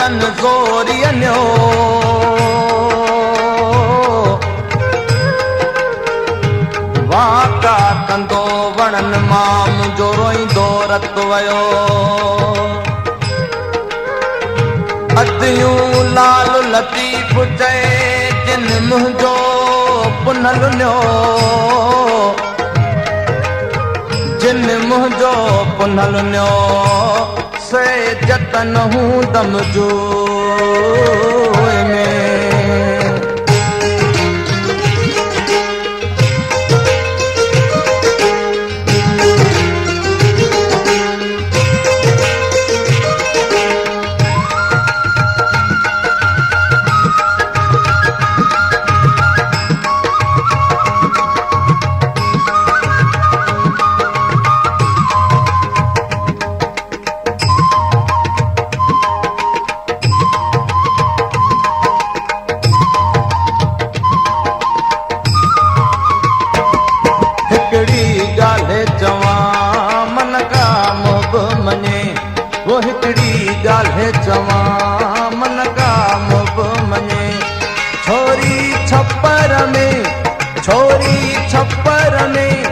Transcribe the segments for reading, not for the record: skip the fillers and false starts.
जतन ज़ोरियन्यो वाका कंदो वणन मां मुंहिंजो रोईंदो रत वयो अदियूं लाल लतीफ़ चए जिन मुंहिंजो पुनल न्यो जिन मुंहिंजो पुनल न्यो से जतन हूंदम जो में छपर में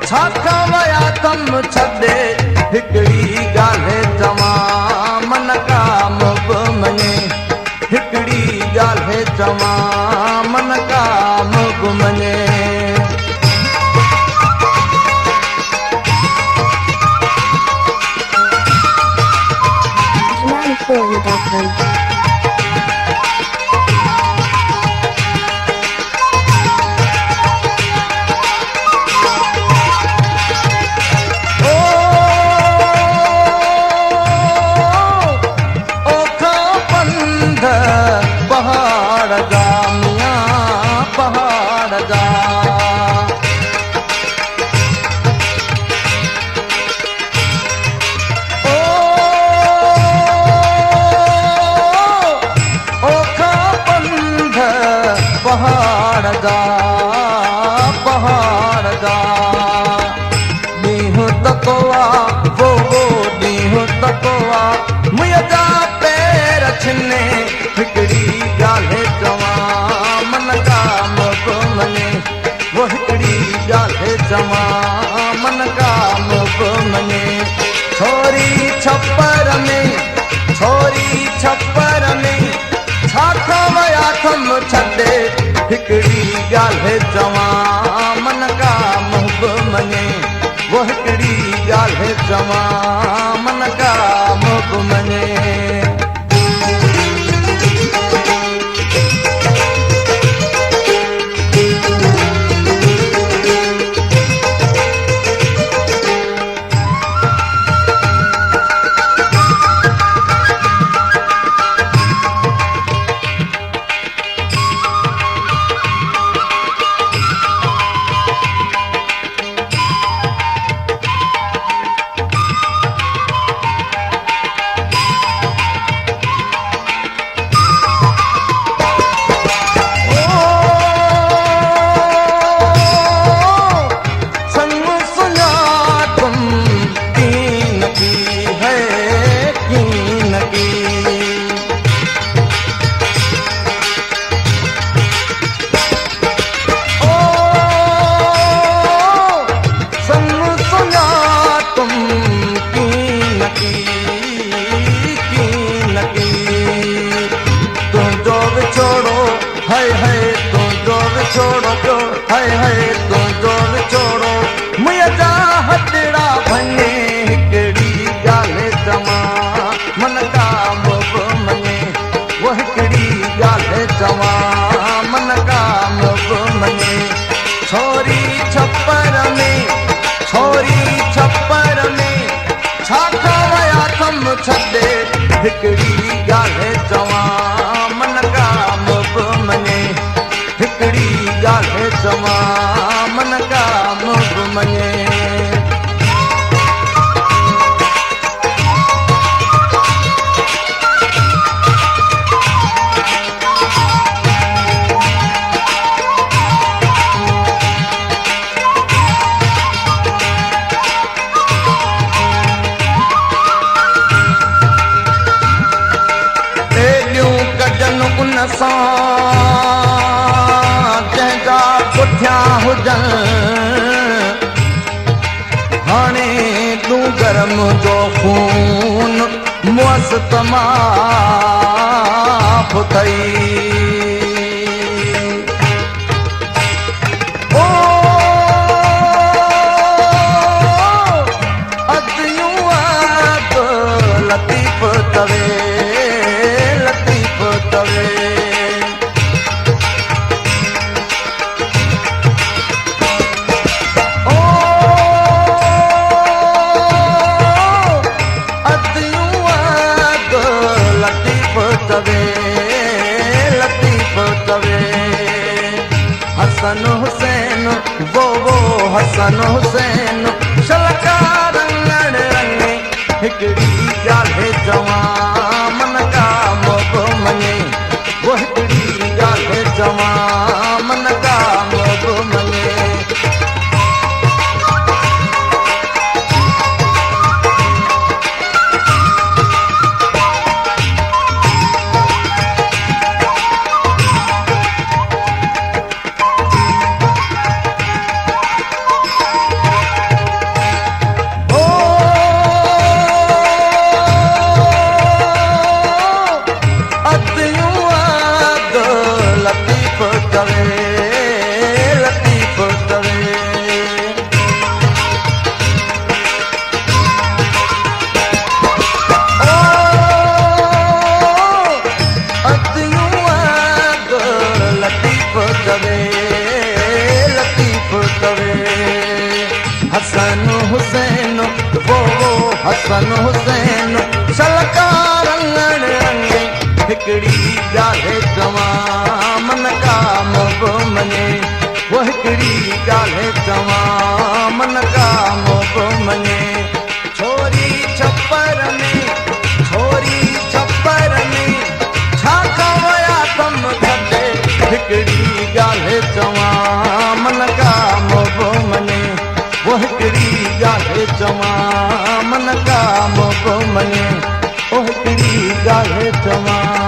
छाखा वया तम छदे हिकड़ी गाल्हि चवां मन काम बि मञे हिकड़ी गाल्हि चवां मन काम बि मञे पहाड़ दा ॾींहुं तकोआ वो ॾींहुं तकोआ मुंहिंजा पैर छिने हिकड़ी ॻाल्हि चवां मन काम बि मञे वो हिकड़ी ॻाल्हि चवां मन काम बि मञे छोरी छपर में छाखा वया थम छॾे हिकड़ी ॻाल्हि चवां मन काम बि मञे वो हिकड़ी ॻाल्हि चवां मन काम बि मञे छपर में छाखा वया थम छॾे हिकड़ी ॻाल्हि चवां मन काम बि मञे हिकड़ी ॻाल्हि चवां मन काम बि मञे हुजण सां जंहिंजा पुठियां हुजनि हाणे तूं गरम जो खून मुअस तमाफ थई ओ अदियूं अद लतीफ़ तवे लतीफ़ तवे लतीफ़ तवे हसन हुसैन वो हसन हुसैन शलकार रंगण रंगे हिकड़ी ॻाल्हि चवां मन काम बि मञे वो हिकड़ी ॻाल्हि चवां मन काम बि मञे हसन हुसैन वो हसन हुसैन शलकार रंगण रंगे हिकड़ी ॻाल्हि चवां मन काम बि मञे वो हिकड़ी ॻाल्हि चवां मन काम बि मञे छोरी छपर में छा कवया तम खटे हिकड़ी ॻाल्हि चवां मन काम बि मञे वो हिकड़ी ॻाल्हि चवां मन काम बि मञे वो हिकड़ी ॻाल्हि चवां